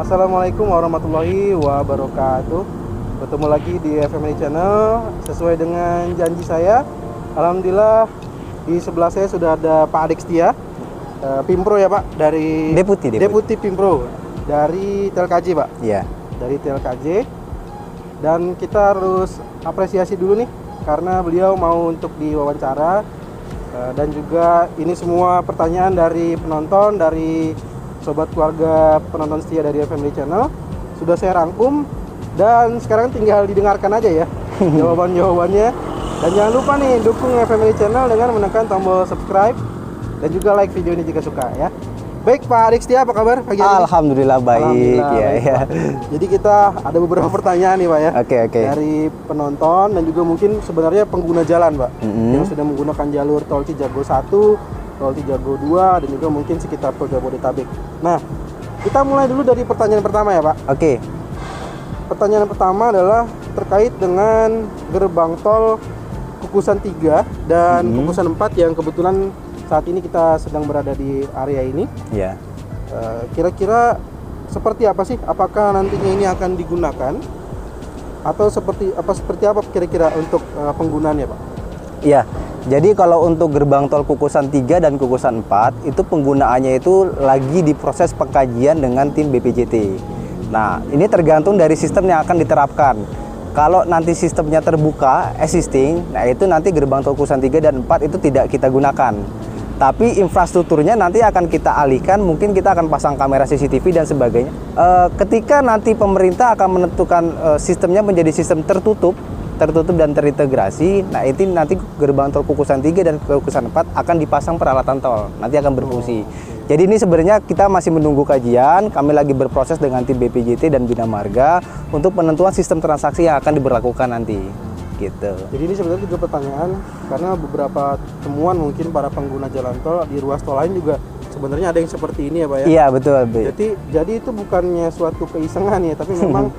Assalamualaikum warahmatullahi wabarakatuh. Bertemu lagi di FMI Channel. Sesuai dengan janji saya, alhamdulillah di sebelah saya sudah ada Pak Adik Setia, Pimpro ya Pak, dari Deputi Pimpro dari TLKJ Pak. Iya. Dari TLKJ. Dan kita harus apresiasi dulu nih karena beliau mau untuk diwawancara, dan juga ini semua pertanyaan dari penonton, dari sobat keluarga penonton setia dari FMI Channel sudah saya rangkum dan sekarang tinggal didengarkan aja ya jawaban-jawabannya. Dan jangan lupa nih dukung FMI Channel dengan menekan tombol subscribe dan juga like video ini jika suka ya. Baik Pak Adik Setia, apa kabar pagi hari ini? Alhamdulillah baik. Alhamdulillah, ya. Jadi kita ada beberapa pertanyaan nih Pak ya. Oke. Dari penonton dan juga mungkin sebenarnya pengguna jalan Pak, yang sudah menggunakan jalur tol Cijago 1, tol Cijago 2, dan juga mungkin sekitar tol Jabodetabek. Nah, kita mulai dulu dari pertanyaan pertama ya Pak. Oke. Pertanyaan pertama adalah terkait dengan gerbang tol Kukusan 3 dan Kukusan 4 yang kebetulan saat ini kita sedang berada di area ini. Ya. Kira-kira seperti apa sih? Apakah nantinya ini akan digunakan atau seperti apa kira-kira untuk penggunaannya Pak? Iya. Jadi kalau untuk gerbang tol Kukusan 3 dan Kukusan 4 itu penggunaannya itu lagi diproses pengkajian dengan tim BPJT. Nah, ini tergantung dari sistem yang akan diterapkan. Kalau nanti sistemnya terbuka, existing, nah itu nanti gerbang tol Kukusan 3 dan 4 itu tidak kita gunakan. Tapi infrastrukturnya nanti akan kita alihkan, mungkin kita akan pasang kamera CCTV dan sebagainya. Ketika nanti pemerintah akan menentukan sistemnya menjadi sistem tertutup dan terintegrasi, nah itu nanti gerbang tol Kukusan 3 dan Kukusan 4 akan dipasang peralatan tol, nanti akan berfungsi. Jadi ini sebenarnya kita masih menunggu kajian, kami lagi berproses dengan tim BPJT dan Bina Marga untuk penentuan sistem transaksi yang akan diberlakukan nanti. Gitu. Jadi ini sebenarnya juga pertanyaan karena beberapa temuan mungkin para pengguna jalan tol di ruas tol lain juga sebenarnya ada yang seperti ini ya Pak ya. Iya betul. Jadi itu bukannya suatu keisengan ya, tapi memang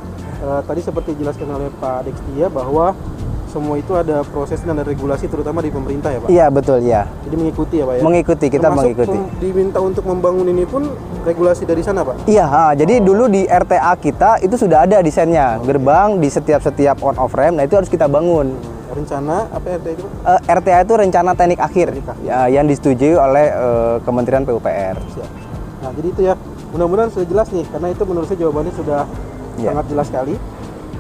tadi seperti dijelaskan oleh Pak Adik Setia bahwa semua itu ada proses dan ada regulasi terutama di pemerintah ya Pak. Iya betul ya. Jadi mengikuti ya Pak ya. Mengikuti, kita termasuk mengikuti. Diminta untuk membangun ini pun regulasi dari sana Pak. Iya, jadi dulu di RTA kita itu sudah ada desainnya, gerbang di setiap on off ramp, nah itu harus kita bangun. Rencana apa RTA itu? RTA itu rencana teknik akhir, ya, yang disetujui oleh Kementerian PUPR. Siap. Nah jadi itu ya, mudah-mudahan sudah jelas nih, karena itu menurut saya jawabannya sudah sangat jelas sekali.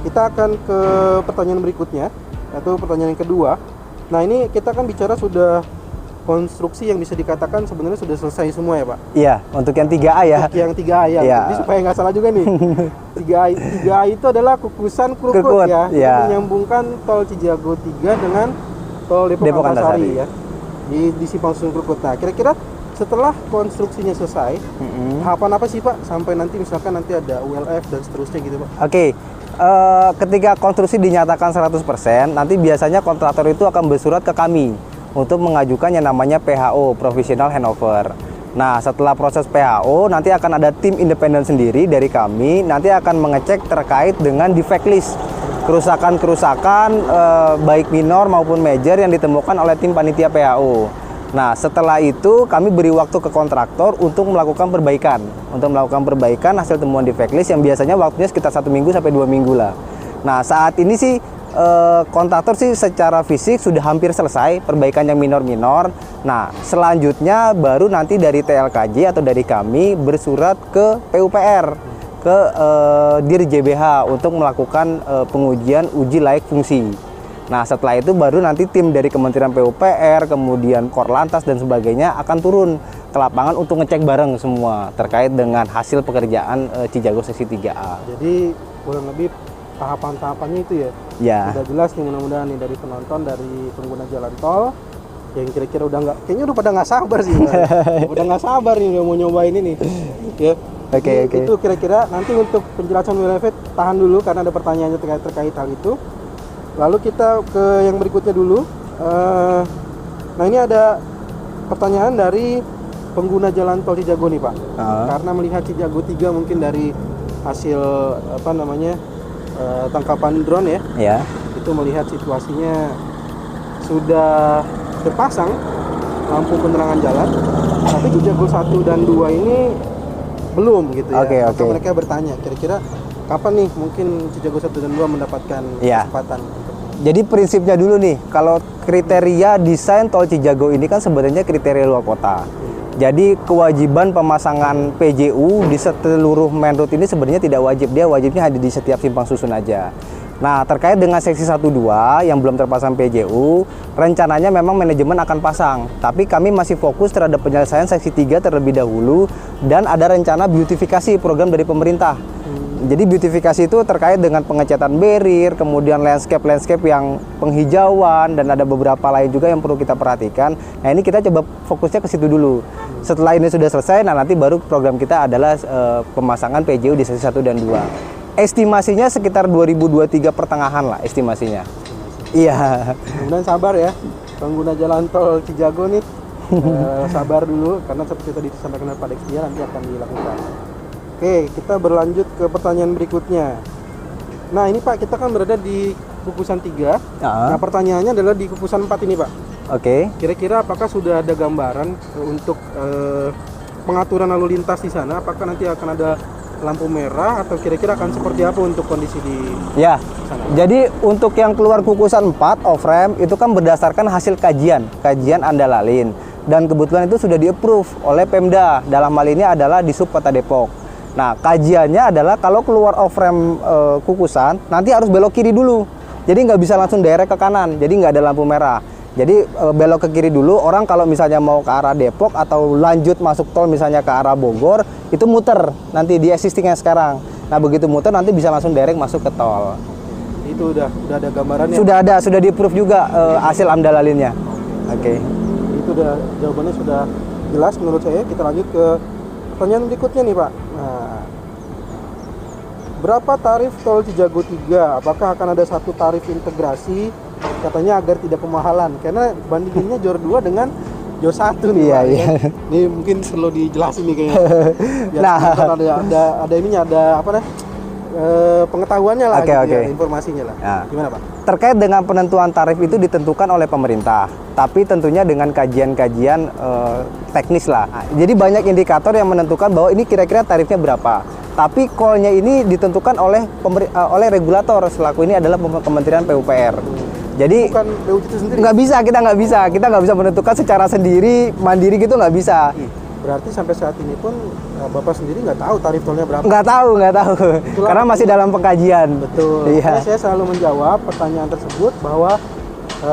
Kita akan ke pertanyaan berikutnya, yaitu pertanyaan yang kedua. Nah ini kita kan bicara sudah konstruksi yang bisa dikatakan sebenarnya sudah selesai semua ya Pak? Iya, untuk yang 3A ya. Untuk yang 3A ya, jadi supaya nggak salah juga nih. 3A itu adalah Kukusan Krukut ya, menyambungkan tol Cijago 3 dengan tol Depok Antasari ya, di Simpang Susun Krukut. Nah kira-kira setelah konstruksinya selesai, tahapan apa sih Pak sampai nanti misalkan nanti ada ULF dan seterusnya gitu Pak? Oke. Ketika konstruksi dinyatakan 100%, nanti biasanya kontraktor itu akan bersurat ke kami untuk mengajukan yang namanya PHO, Provisional Handover. Nah, setelah proses PHO, nanti akan ada tim independen sendiri dari kami, nanti akan mengecek terkait dengan defect list, kerusakan-kerusakan baik minor maupun major yang ditemukan oleh tim panitia PHO. Nah, setelah itu kami beri waktu ke kontraktor untuk melakukan perbaikan. Untuk melakukan perbaikan hasil temuan defect list yang biasanya waktunya sekitar 1 minggu sampai 2 minggu lah. Nah, saat ini sih kontraktor sih secara fisik sudah hampir selesai perbaikan yang minor-minor. Nah, selanjutnya baru nanti dari TLKJ atau dari kami bersurat ke PUPR, ke Dir JBH untuk melakukan pengujian uji layak fungsi. Nah, setelah itu baru nanti tim dari Kementerian PUPR, kemudian Korlantas dan sebagainya akan turun ke lapangan untuk ngecek bareng semua terkait dengan hasil pekerjaan Cijago seksi 3A. Jadi kurang lebih tahapan-tahapannya itu ya? Ya. Sudah jelas nih mudah-mudahan nih dari penonton, dari pengguna jalan tol yang kira-kira kayaknya udah pada nggak sabar sih. Udah nggak sabar nih udah mau nyobain ini ya. Oke. Itu kira-kira nanti untuk penjelasan WLF tahan dulu karena ada pertanyaannya terkait hal itu. Lalu kita ke yang berikutnya dulu. Nah ini ada pertanyaan dari pengguna jalan tol Cijago nih Pak. Karena melihat Cijago 3 mungkin dari hasil tangkapan drone ya. Itu melihat situasinya sudah terpasang lampu penerangan jalan, tapi Cijago 1 dan 2 ini belum gitu ya. Oke. Mereka bertanya kira-kira kapan nih mungkin Cijago 1 dan 2 mendapatkan kesempatan. Jadi prinsipnya dulu nih, kalau kriteria desain tol Cijago ini kan sebenarnya kriteria luar kota. Jadi kewajiban pemasangan PJU di seluruh main road ini sebenarnya tidak wajib. Dia wajibnya ada di setiap simpang susun aja. Nah, terkait dengan seksi 1-2 yang belum terpasang PJU, rencananya memang manajemen akan pasang. Tapi kami masih fokus terhadap penyelesaian seksi 3 terlebih dahulu dan ada rencana beautifikasi program dari pemerintah. Jadi beautifikasi itu terkait dengan pengecatan barrier, kemudian landscape yang penghijauan, dan ada beberapa lain juga yang perlu kita perhatikan. Nah, ini kita coba fokusnya ke situ dulu. Setelah ini sudah selesai, nah nanti baru program kita adalah pemasangan PJU di seksi 1 dan 2. Estimasinya sekitar 2023 pertengahan lah estimasinya. Iya. Kemudian sabar ya, pengguna jalan tol Cijago nih. Sabar dulu, karena seperti tadi disampaikan oleh Pak Dextia, nanti akan dilakukan. Oke, kita berlanjut ke pertanyaan berikutnya. Nah ini Pak, kita kan berada di kukusan 3. Nah pertanyaannya adalah di kukusan 4 ini Pak. Oke. Kira-kira apakah sudah ada gambaran untuk pengaturan lalu lintas di sana? Apakah nanti akan ada lampu merah atau kira-kira akan seperti apa untuk kondisi di sana? Jadi untuk yang keluar kukusan 4 off-ramp itu kan berdasarkan hasil kajian Anda lalin. Dan kebetulan itu sudah di-approve oleh Pemda. Dalam hal ini adalah di Sub Kota Depok. Nah, kajiannya adalah kalau keluar off-ramp kukusan, nanti harus belok kiri dulu. Jadi nggak bisa langsung direct ke kanan, jadi nggak ada lampu merah. Jadi belok ke kiri dulu, orang kalau misalnya mau ke arah Depok atau lanjut masuk tol misalnya ke arah Bogor, itu muter nanti di existing yang sekarang. Nah, begitu muter nanti bisa langsung direct masuk ke tol. Itu udah ada gambarannya? Sudah di-approve juga hasil AMDA lalinnya. Oke. Itu udah, jawabannya sudah jelas menurut saya. Kita lanjut ke pertanyaan berikutnya nih Pak. Nah, berapa tarif tol Cijago 3? Apakah akan ada satu tarif integrasi? Katanya agar tidak kemahalan. Karena bandinginnya jor 2 dengan jor 1 nih Pak. Iya. Ini mungkin perlu dijelasin nih kayaknya. Biar ada ininya, ada apa nih? Pengetahuannya lah, ya, informasinya lah. Ya. Gimana Pak? Terkait dengan penentuan tarif itu ditentukan oleh pemerintah, tapi tentunya dengan kajian-kajian teknis lah. Jadi banyak indikator yang menentukan bahwa ini kira-kira tarifnya berapa. Tapi call-nya ini ditentukan oleh regulator, selaku ini adalah Kementerian PUPR. Jadi bukan PUJ itu sendiri? kita nggak bisa menentukan secara sendiri, mandiri gitu, nggak bisa. Berarti sampai saat ini pun Bapak sendiri nggak tahu tarif tolnya berapa? Nggak tahu. Karena masih dalam pengkajian. Betul. Iya. Saya selalu menjawab pertanyaan tersebut bahwa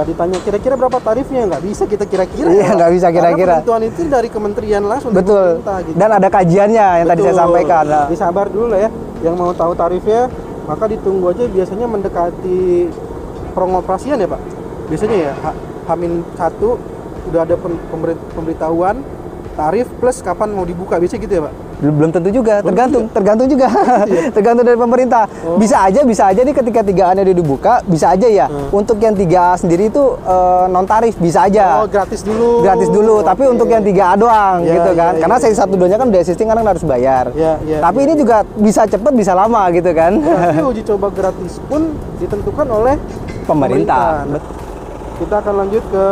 ditanya kira-kira berapa tarifnya, nggak bisa kita kira-kira. Iya, nggak bisa kira-kira. Karena penentuan itu dari kementerian langsung. Betul. Gitu. Dan ada kajiannya yang tadi saya sampaikan. Jadi sabar dulu lah ya. Yang mau tahu tarifnya, maka ditunggu aja, biasanya mendekati pengoperasian ya Pak. Biasanya ya H-1 udah ada pemberitahuan tarif plus kapan mau dibuka, biasanya gitu ya Pak? Belum tentu juga, tergantung juga. Tergantung dari pemerintah. Bisa aja nih ketika 3A-nya udah dibuka, bisa aja ya. Untuk yang 3A sendiri itu non tarif, bisa aja. Gratis dulu. Tapi untuk yang 3A doang gitu kan. Karena seksi 1-2-nya kan udah existing, kan harus bayar. Tapi ini juga bisa cepet, bisa lama gitu kan. Tapi uji coba gratis pun ditentukan oleh pemerintah. Kita akan lanjut ke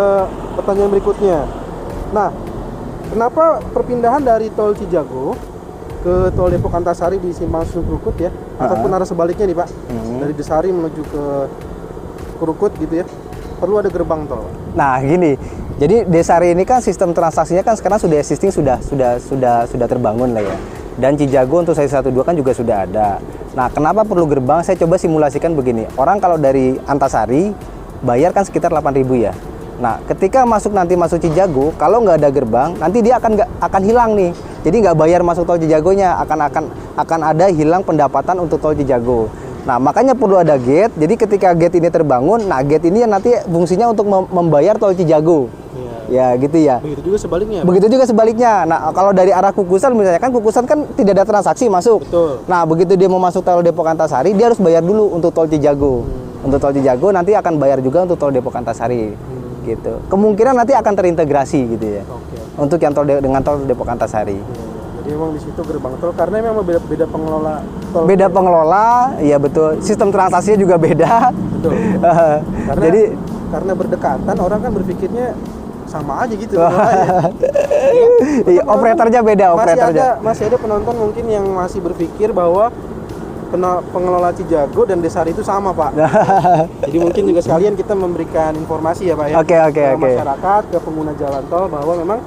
pertanyaan berikutnya. Nah, kenapa perpindahan dari tol Cijago ke tol Depok Antasari di Simpang Susun Krukut ya, ataupun arah sebaliknya nih Pak, dari Desari menuju ke Krukut gitu ya, perlu ada gerbang tol? Nah gini, jadi Desari ini kan sistem transaksinya kan sekarang sudah existing, sudah terbangun lah ya. Dan Cijago untuk seksi 1-2 kan juga sudah ada. Nah, kenapa perlu gerbang? Saya coba simulasikan begini. Orang kalau dari Antasari bayar kan sekitar 8.000 ya. Nah, ketika masuk Cijago, kalau nggak ada gerbang, nanti dia akan hilang nih. Jadi nggak bayar masuk tol Cijagonya, akan ada hilang pendapatan untuk tol Cijago. Nah, makanya perlu ada gate. Jadi ketika gate ini terbangun, nah gate ini nanti fungsinya untuk membayar tol Cijago. Ya gitu ya. Begitu juga sebaliknya. Begitu juga sebaliknya. Nah, kalau dari arah Kukusan misalnya kan Kukusan kan tidak ada transaksi masuk. Betul. Nah, begitu dia mau masuk tol Depok Antasari, dia harus bayar dulu untuk tol Cijago. Untuk tol Cijago nanti akan bayar juga untuk tol Depok Antasari. Gitu. Kemungkinan nanti akan terintegrasi gitu ya. Untuk yang tol dengan tol Depok Antasari. Jadi memang di situ gerbang tol karena memang beda pengelola tol. Beda pengelola, iya betul. Sistem transaksinya juga beda. Betul. Karena berdekatan orang kan berpikirnya sama aja gitu. Iya, operatornya beda, operatornya. Masih ada penonton mungkin yang masih berpikir bahwa pengelola Cijago dan Desari itu sama, Pak. Jadi mungkin juga sekalian kita memberikan informasi ya, Pak ya. Oke. Masyarakat, ke pengguna jalan tol bahwa memang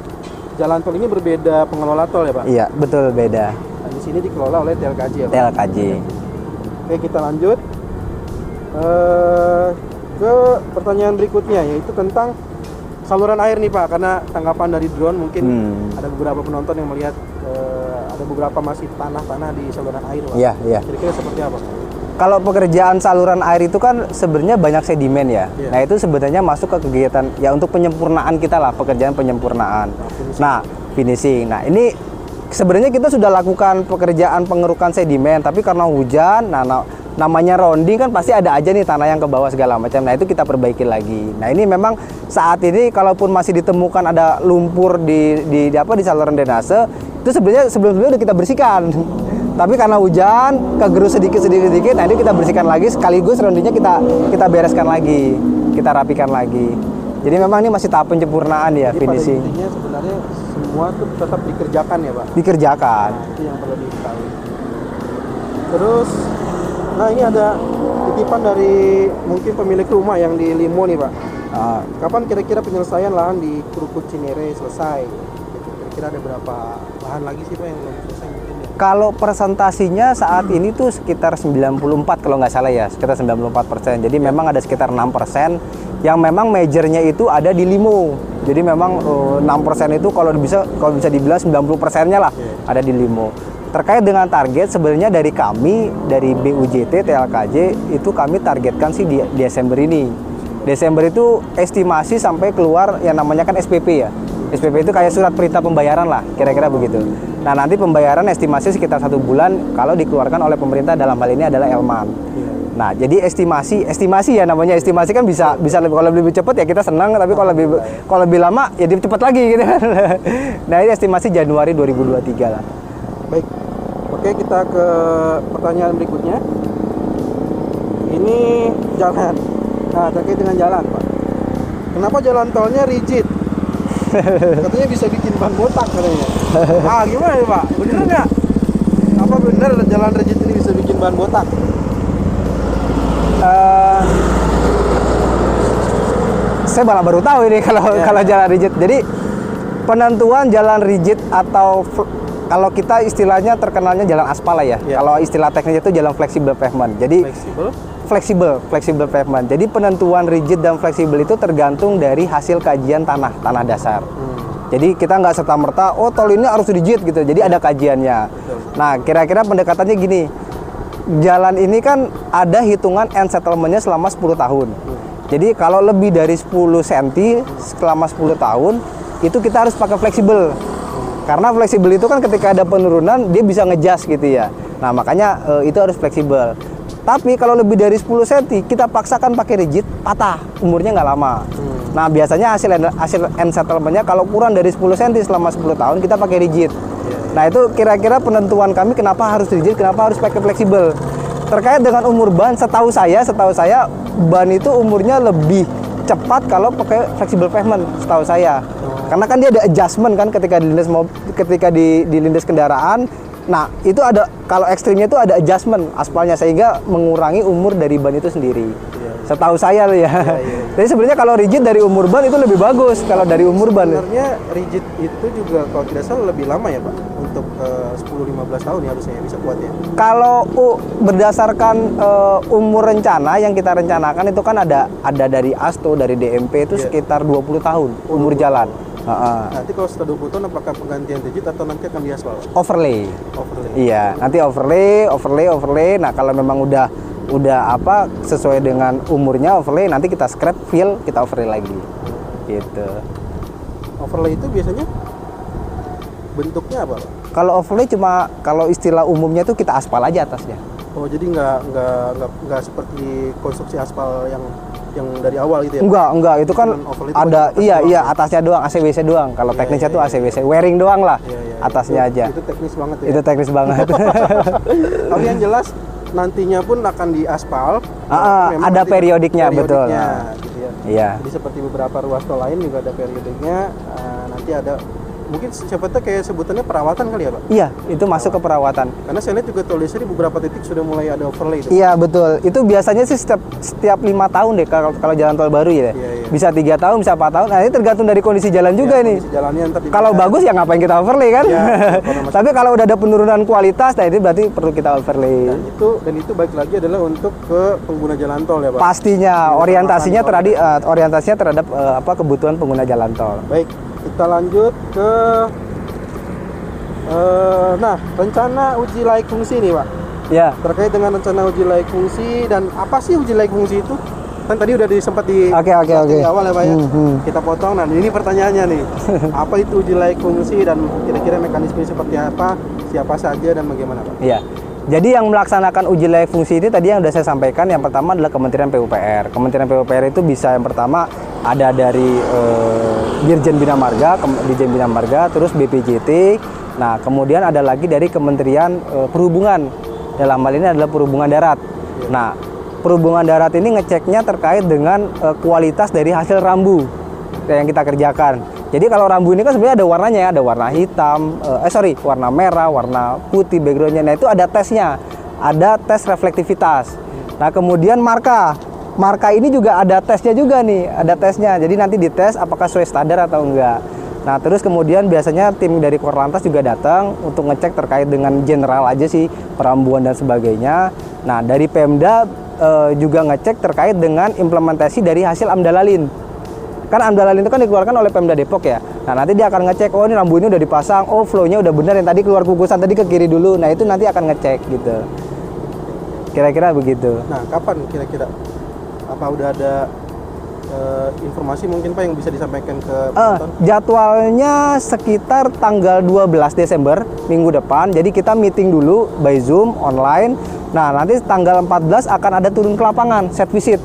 jalan tol ini berbeda pengelola tol ya, Pak. Iya, betul beda. Nah, di sini dikelola oleh TLKJ ya, Pak. TLKJ. Oke, kita lanjut ke pertanyaan berikutnya, yaitu tentang saluran air nih, Pak. Karena tanggapan dari drone mungkin ada beberapa penonton yang melihat ada beberapa masih tanah-tanah di saluran air, Pak. Iya. Kira-kira seperti apa? Kalau pekerjaan saluran air itu kan sebenarnya banyak sedimen ya. Iya. Nah, itu sebenarnya masuk ke kegiatan ya untuk penyempurnaan kita lah, pekerjaan penyempurnaan. Finishing. Nah, ini sebenarnya kita sudah lakukan pekerjaan pengerukan sedimen, tapi karena hujan, namanya rounding kan pasti ada aja nih tanah yang ke bawah segala macam. Nah, itu kita perbaiki lagi. Nah, ini memang saat ini kalaupun masih ditemukan ada lumpur di saluran drainase, itu sebenarnya sebelumnya udah kita bersihkan. Tapi karena hujan, kegerus sedikit, nah ini kita bersihkan lagi, sekaligus roundingnya kita bereskan lagi, kita rapikan lagi. Jadi memang ini masih tahap penyempurnaan ya. Jadi finishing. Pada intinya sebenarnya semua tuh tetap dikerjakan ya, Pak? Dikerjakan. Nah, itu yang perlu diketahui. Terus, nah ini ada titipan dari mungkin pemilik rumah yang di Limo nih, Pak. Kapan kira-kira penyelesaian lahan di Krukut Cinere selesai? Kira-kira ada berapa lahan lagi sih, Pak, yang belum selesai mungkin ya? Kalau presentasinya saat ini tuh sekitar 94 kalau nggak salah ya, sekitar 94%. Jadi memang ada sekitar 6% yang memang majornya itu ada di Limo. Jadi memang 6% itu kalau bisa dibilang 90%-nya lah ada di Limo. Terkait dengan target sebenarnya dari kami, dari BUJT TLKJ itu kami targetkan sih di Desember ini. Desember itu estimasi sampai keluar yang namanya kan SPP ya. SPP itu kayak surat perintah pembayaran lah, kira-kira begitu. Nah, nanti pembayaran estimasi sekitar 1 bulan kalau dikeluarkan oleh pemerintah, dalam hal ini adalah Elman. Nah, jadi estimasi ya namanya, estimasi kan bisa kalau lebih cepat ya kita senang, tapi kalau lebih lama ya lebih cepat lagi gitu. Nah, ini estimasi Januari 2023 lah. Baik. Oke, kita ke pertanyaan berikutnya. Ini jalan. Nah, terkait dengan jalan, Pak. Kenapa jalan tolnya rigid? Katanya bisa bikin ban botak katanya. Gimana ya, Pak? Bener nggak? Apa bener jalan rigid ini bisa bikin ban botak? Saya malah baru tahu ini kalau jalan rigid. Jadi penentuan jalan rigid atau kalau kita istilahnya terkenalnya jalan aspal lah ya. Kalau istilah teknisnya itu jalan flexible pavement. Jadi flexible pavement. Jadi penentuan rigid dan fleksibel itu tergantung dari hasil kajian tanah dasar. Jadi kita nggak serta-merta, tol ini harus rigid gitu. Jadi ada kajiannya. Nah, kira-kira pendekatannya gini. Jalan ini kan ada hitungan end settlement-nya selama 10 tahun. Jadi kalau lebih dari 10 cm selama 10 tahun, itu kita harus pakai fleksibel. Karena fleksibel itu kan ketika ada penurunan, dia bisa ngejas gitu ya. Nah, makanya itu harus fleksibel. Tapi kalau lebih dari 10 cm, kita paksakan pakai rigid, patah. Umurnya nggak lama. Nah, biasanya hasil end settlement-nya kalau kurang dari 10 cm selama 10 tahun, kita pakai rigid. Nah, itu kira-kira penentuan kami kenapa harus rigid, kenapa harus pakai fleksibel. Terkait dengan umur ban, setahu saya ban itu umurnya lebih cepat kalau pakai flexible pavement, setahu saya. Karena kan dia ada adjustment kan ketika dilindas kendaraan. Nah, itu ada, kalau ekstrimnya itu ada adjustment aspalnya sehingga mengurangi umur dari ban itu sendiri. Setahu saya ya. Jadi sebenarnya kalau rigid dari umur ban itu lebih bagus kalau dari umur ban. Sebenarnya rigid itu juga kalau tidak salah lebih lama ya, Pak, untuk 10-15 tahun ya harusnya bisa kuat ya. Kalau berdasarkan umur rencana yang kita rencanakan itu kan ada dari ASTO, dari DMP itu sekitar 20 tahun umur jalan. Nanti kalau setelah 20 tahun apakah penggantian rigid atau nanti akan diaspal? Overlay. Iya, nanti overlay. Nah, kalau memang udah sesuai dengan umurnya overlay, nanti kita scrap, fill, kita overlay lagi. Gitu. Overlay itu biasanya bentuknya apa, Pak? Kalau overlay cuma kalau istilah umumnya itu kita aspal aja atasnya. Oh, jadi nggak seperti konstruksi aspal yang dari awal gitu ya? Enggak, itu kan ada atasnya doang, ACWC doang. Kalau teknisnya tuh ACWC, wearing doang lah. Atasnya aja. Itu teknis banget ya. Itu teknis banget. Tapi yang jelas nantinya pun akan diaspal. Ada periodiknya, betul. Gitu ya. Iya. Jadi seperti beberapa ruas tol lain juga ada periodiknya. Nanti ada mungkin siapa tahu kayak sebutannya perawatan kali ya Pak? Iya, itu masuk ke perawatan. Karena saya lihat juga tulisnya di beberapa titik sudah mulai ada overlay itu. Iya betul, itu biasanya sih setiap 5 tahun deh kalau jalan tol baru ya. Iya. Bisa 3 tahun, bisa 4 tahun. Nah ini tergantung dari kondisi jalan juga nih. Kondisi jalannya Kalau bagus ya ngapain kita overlay kan? Ya, tapi kalau udah ada penurunan kualitas, nah itu berarti perlu kita overlay. Dan itu baik lagi adalah untuk ke pengguna jalan tol ya Pak. Pastinya orientasinya terhadap kebutuhan pengguna jalan tol. Baik, kita lanjut ke rencana uji layak fungsi nih Pak. Ya. Terkait dengan rencana uji layak fungsi dan apa sih uji layak fungsi itu? Kan tadi udah sempat di Oke. di awal ya Pak ya. Kita potong. Nah ini pertanyaannya nih. Apa itu uji layak fungsi dan kira-kira mekanisme seperti apa? Siapa saja dan bagaimana Pak? Iya. Jadi yang melaksanakan uji layak fungsi ini tadi yang sudah saya sampaikan, yang pertama adalah Kementerian PUPR. Kementerian PUPR itu bisa yang pertama ada dari Dirjen Bina Marga, terus BPJT. Nah, kemudian ada lagi dari Kementerian Perhubungan. Dalam hal ini adalah Perhubungan Darat. Nah, Perhubungan Darat ini ngeceknya terkait dengan kualitas dari hasil rambu yang kita kerjakan. Jadi kalau rambu ini kan sebenarnya ada warnanya ya, ada warna hitam, warna merah, warna putih backgroundnya. Nah itu ada tesnya, ada tes reflektivitas. Nah kemudian marka ini juga ada tesnya juga nih, ada tesnya. Jadi nanti dites apakah sesuai standar atau enggak. Nah terus kemudian biasanya tim dari Korlantas juga datang untuk ngecek terkait dengan general aja sih, perambuan dan sebagainya. Nah dari Pemda juga ngecek terkait dengan implementasi dari hasil Amdalalin. Kan Amdalalin itu kan dikeluarkan oleh Pemda Depok ya. Nah nanti dia akan ngecek, oh ini rambu ini udah dipasang, oh flow-nya udah benar, yang tadi keluar kukusan tadi ke kiri dulu. Nah itu nanti akan ngecek gitu. Kira-kira begitu. Nah kapan kira-kira? Apa udah ada informasi mungkin Pak yang bisa disampaikan ke penonton? Jadwalnya sekitar tanggal 12 Desember minggu depan. Jadi kita meeting dulu by Zoom online. Nah nanti tanggal 14 akan ada turun ke lapangan, set visit.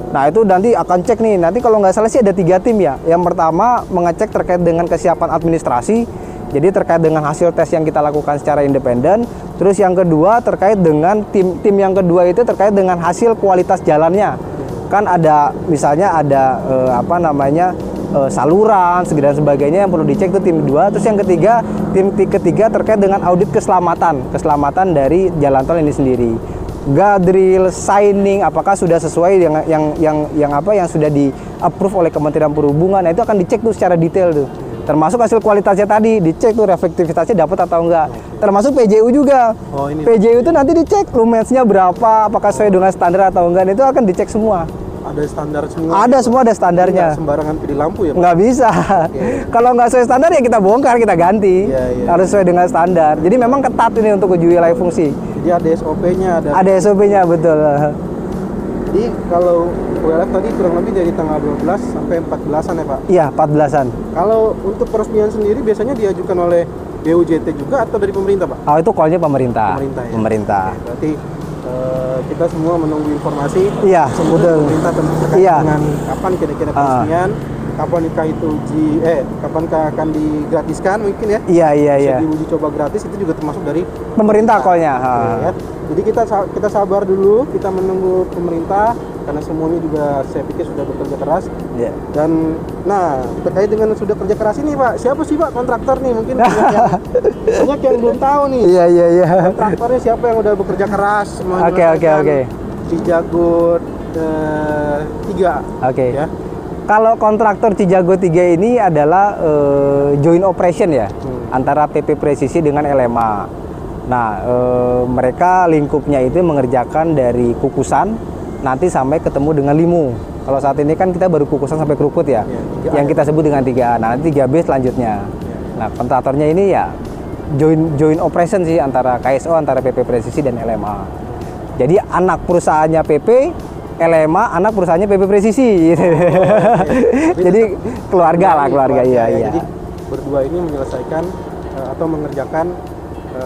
Nah itu nanti akan cek nih, nanti kalau nggak salah sih ada 3 tim ya. Yang pertama mengecek terkait dengan kesiapan administrasi, jadi terkait dengan hasil tes yang kita lakukan secara independen. Terus yang kedua terkait dengan tim yang kedua itu terkait dengan hasil kualitas jalannya. Kan ada misalnya ada saluran dan sebagainya yang perlu dicek, itu tim 2. Terus yang tim ketiga terkait dengan audit keselamatan dari jalan tol ini sendiri. Guardrail, signing, apakah sudah sesuai dengan yang sudah di approve oleh Kementerian Perhubungan. Nah itu akan dicek tuh secara detail tuh. Termasuk hasil kualitasnya tadi, dicek tuh reflektivitasnya dapat atau enggak. Termasuk PJU juga. PJU itu nanti dicek lumensnya berapa, apakah sesuai dengan standar atau enggak. Itu akan dicek semua. Ada standar semua? Ada semua, ada standarnya. Nggak sembarangan pilih lampu ya Pak? Nggak bisa. Kalau nggak sesuai standar ya kita bongkar, kita ganti. Harus sesuai dengan standar. Jadi memang ketat ini untuk uji layak fungsi. Jadi ada SOP-nya? Ada SOP-nya, betul. Jadi kalau WLF tadi kurang lebih dari tanggal 12 sampai 14-an ya Pak? Iya, 14-an. Kalau untuk peresmian sendiri biasanya diajukan oleh BUJT juga atau dari pemerintah Pak? Oh itu call-nya pemerintah. Pemerintah. Ya? Berarti kita semua menunggu informasi. Iya, betul. Pemerintah terkait dengan kapan kira-kira peresmian, kapankah itu kapankah akan digratiskan mungkin ya? Iya. Diuji coba gratis itu juga termasuk dari pemerintah call-nya. Ya. Jadi kita sabar dulu, kita menunggu pemerintah karena semuanya juga saya pikir sudah bekerja keras. Yeah. Dan terkait dengan sudah kerja keras ini Pak, siapa sih Pak kontraktor nih? Mungkin banyak yang belum tahu nih. Iya. Kontraktornya siapa yang udah bekerja keras? Oke. Cijago 3. Oke. Ya. Kalau kontraktor Cijago 3 ini adalah joint operation ya, antara PP Presisi dengan LMA. Nah, mereka lingkupnya itu mengerjakan dari kukusan nanti sampai ketemu dengan limu. Kalau saat ini kan kita baru kukusan sampai kerukut ya, yang kita sebut dengan 3A. Nah, nanti 3B selanjutnya. Nah, kontraktornya ini ya joint operation sih antara KSO, antara PP Presisi dan LMA. Jadi anak perusahaannya PP, LMA anak perusahaannya PP Presisi. Jadi keluarga iya. Jadi berdua ini menyelesaikan atau mengerjakan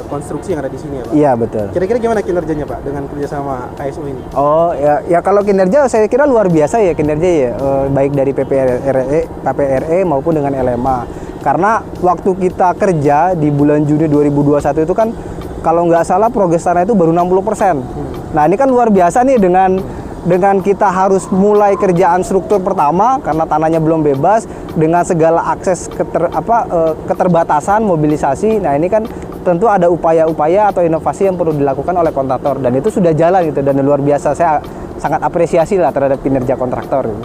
konstruksi yang ada di sini ya Pak? Iya betul. Kira-kira gimana kinerjanya Pak dengan kerjasama KSO ini? Oh ya kalau kinerja saya kira luar biasa ya kinerja ya, baik dari PPRE maupun dengan LMA. Karena waktu kita kerja di bulan Juni 2021 itu kan kalau nggak salah progres tanah itu baru 60%. Nah ini kan luar biasa nih dengan dengan kita harus mulai kerjaan struktur pertama karena tanahnya belum bebas dengan segala akses keterbatasan mobilisasi. Nah ini kan tentu ada upaya-upaya atau inovasi yang perlu dilakukan oleh kontraktor dan itu sudah jalan gitu dan luar biasa. Saya sangat apresiasi lah terhadap kinerja kontraktor gitu.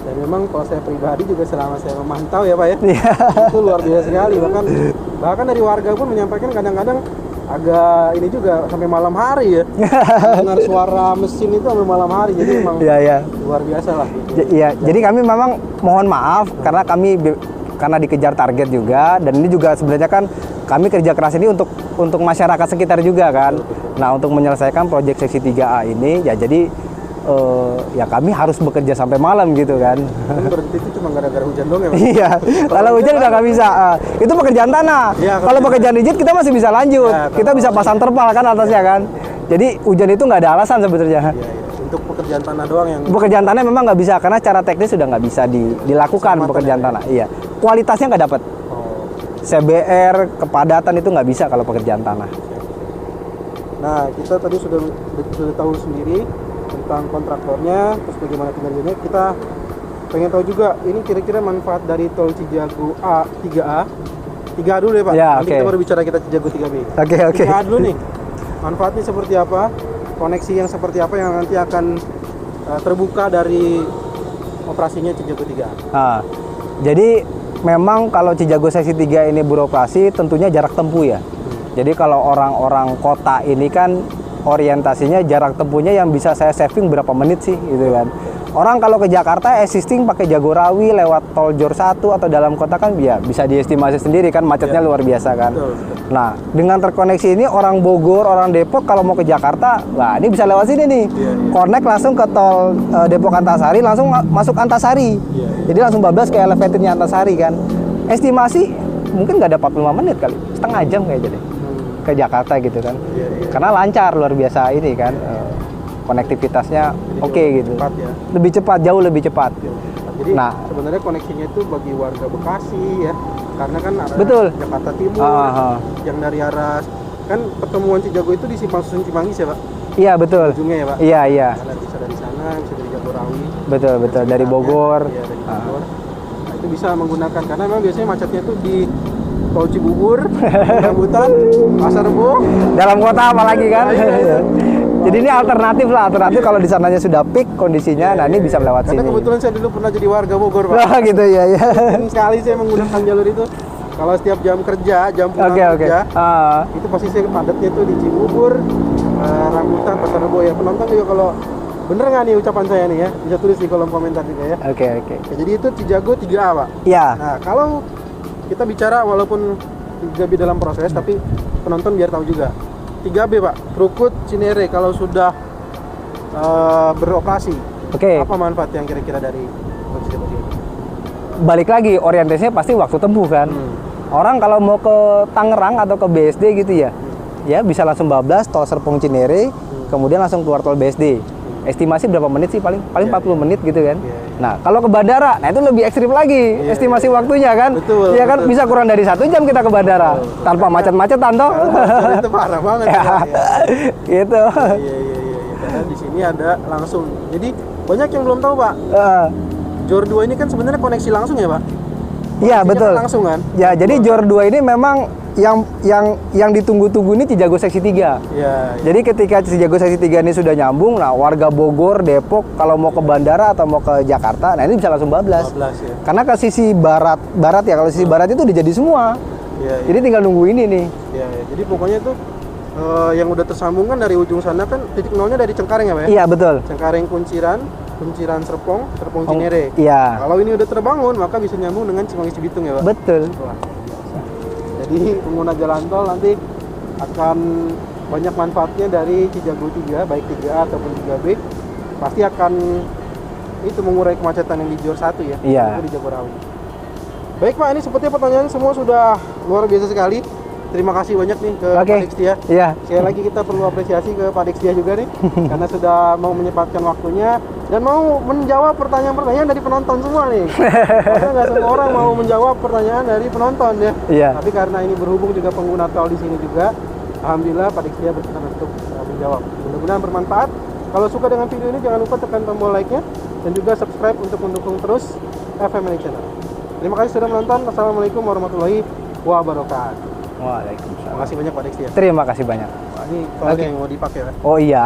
Dan memang kalau saya pribadi juga selama saya memantau ya Pak ya, itu luar biasa sekali. Bahkan dari warga pun menyampaikan kadang-kadang agak ini juga sampai malam hari ya. Dengar suara mesin itu sampai malam hari, jadi memang luar biasa lah. Jadi kami memang mohon maaf karena karena dikejar target juga dan ini juga sebenarnya kan kami kerja keras ini untuk masyarakat sekitar juga kan. Nah untuk menyelesaikan proyek seksi 3A ini ya jadi ya kami harus bekerja sampai malam gitu kan. Berhenti itu cuma gara-gara hujan dong ya Mas? Iya, kalau hujan udah nggak bisa. Itu pekerjaan tanah. Ya, kalau pekerjaan rigid kita masih bisa lanjut. Ya, kita bisa pasang terpal kan atasnya kan. Jadi hujan itu nggak ada alasan sebenarnya. Ya. Untuk pekerjaan tanah doang yang... Pekerjaan tanah memang nggak bisa karena cara teknis sudah nggak bisa dilakukan pekerjaan tanah. Iya, kualitasnya nggak dapat. CBR, kepadatan itu nggak bisa kalau pekerjaan tanah. Nah, kita tadi sudah tahu sendiri tentang kontraktornya, terus bagaimana kinerjanya. Kita pengen tahu juga ini kira-kira manfaat dari tol Cijago 3A dulu ya Pak. Ya, nanti kita baru bicara kita Cijago 3B. Oke. 3A dulu nih, manfaatnya seperti apa, koneksi yang seperti apa yang nanti akan terbuka dari operasinya Cijago 3A. Jadi memang kalau Cijago seksi 3 ini beroperasi tentunya jarak tempuh ya. Jadi kalau orang-orang kota ini kan orientasinya jarak tempuhnya yang bisa saya saving berapa menit sih gitu kan. Orang kalau ke Jakarta existing pakai Jagorawi lewat tol Jor 1 atau dalam kota kan ya bisa diestimasi sendiri kan macetnya luar biasa kan. Nah, dengan terkoneksi ini orang Bogor, orang Depok kalau mau ke Jakarta, wah ini bisa lewat sini nih. Connect langsung ke tol Depok Antasari langsung masuk Antasari. Jadi langsung bablas ke elevatornya Antasari kan. Estimasi mungkin nggak ada 45 menit kali, setengah jam kayak jadi ke Jakarta gitu kan. Karena lancar luar biasa ini kan. Konektivitasnya oke gitu. Cepat ya. Lebih cepat, jauh lebih cepat. Jadi sebenarnya koneksinya itu bagi warga Bekasi ya. Karena kan arah Jakarta Timur yang dari arah kan pertemuan Cijago itu di Simpang Susun Cimanggis ya, Pak? Iya, betul. Ujungnya ya, Pak? Iya. Karena bisa dari sana, bisa dari Jagorawi. Betul, dari Bogor. Iya, dari Bogor. Nah, itu bisa menggunakan karena memang biasanya macetnya itu di Tol Cibubur, Rambutan, Pasar Rebo, dalam kota apalagi kan. Jadi ini alternatif kalau di sananya sudah peak kondisinya, nah ini bisa melewat sini. Karena kebetulan saya dulu pernah jadi warga Bogor, Pak. Nah, gitu ya. Sekali saya menggunakan jalur itu. Kalau setiap jam kerja, jam pulang kerja, itu pasti saya padatnya itu di Cibubur, Rambutan, Pasar Rebo ya. Penonton juga kalau bener nggak nih ucapan saya nih ya, bisa tulis di kolom komentar juga ya. Oke. Ya, jadi itu Cijago 3A, Pak. Iya. Nah, kalau kita bicara walaupun 3B dalam proses, tapi penonton biar tahu juga. 3B, Pak, Krukut Cinere kalau sudah beroperasi. Apa manfaat yang kira-kira dari Cijago 3B? Balik lagi, orientasinya pasti waktu tempuh kan. Orang kalau mau ke Tangerang atau ke BSD gitu ya, ya bisa langsung bablas tol Serpong Cinere, kemudian langsung keluar tol BSD. Estimasi berapa menit sih paling 40 menit gitu kan. Nah, kalau ke bandara, nah itu lebih ekstrim lagi estimasi waktunya kan. Iya kan bisa kurang dari 1 jam kita ke bandara tanpa macet-macetan toh. Itu parah banget ya. Gitu. Iya. Karena di sini ada langsung. Jadi banyak yang belum tahu, Pak. Jor 2 ini kan sebenarnya koneksi langsung ya, Pak? Iya, betul. Kan langsung kan? Ya, jadi Jor 2 ini memang yang ditunggu-tunggu ini Cijago seksi 3. Iya. Jadi ketika Cijago seksi 3 ini sudah nyambung, nah warga Bogor, Depok kalau mau ke bandara atau mau ke Jakarta, nah ini bisa langsung bablas. Ya. Karena ke sisi barat ya, kalau sisi barat itu udah jadi semua. Iya. Jadi tinggal nunggu ini nih. Iya. Jadi pokoknya tuh yang udah tersambung kan dari ujung sana kan titik nolnya dari Cengkareng ya, Pak? Iya, betul. Cengkareng Kunciran Serpong Cinere. Iya. Kalau ini udah terbangun, maka bisa nyambung dengan Cimanggis Cibitung ya, Pak? Betul. Jadi pengguna jalan tol nanti akan banyak manfaatnya dari Cijago 3, baik 3A ataupun 3B. Pasti akan itu mengurai kemacetan yang di Jor 1 ya, itu di Jagorawi. Baik, Pak, ini sepertinya pertanyaan semua sudah luar biasa sekali. Terima kasih banyak nih ke Pak Dextia. Iya. Sekali lagi kita perlu apresiasi ke Pak Dextia juga nih karena sudah mau menyempatkan waktunya dan mau menjawab pertanyaan-pertanyaan dari penonton semua nih. Karena nggak semua orang mau menjawab pertanyaan dari penonton ya. Iya. Tapi karena ini berhubung juga pengguna tol di sini juga, alhamdulillah Pak Dextia berkenan untuk menjawab. Mudah-mudahan bermanfaat. Kalau suka dengan video ini jangan lupa tekan tombol like-nya dan juga subscribe untuk mendukung terus FMNI Channel. Terima kasih sudah menonton. Assalamualaikum warahmatullahi wabarakatuh. Waalaikumsalam. Terima kasih banyak Pak Dexty ya. Terima kasih banyak. Wah, ini soalnya yang mau dipakai ya. Oh iya.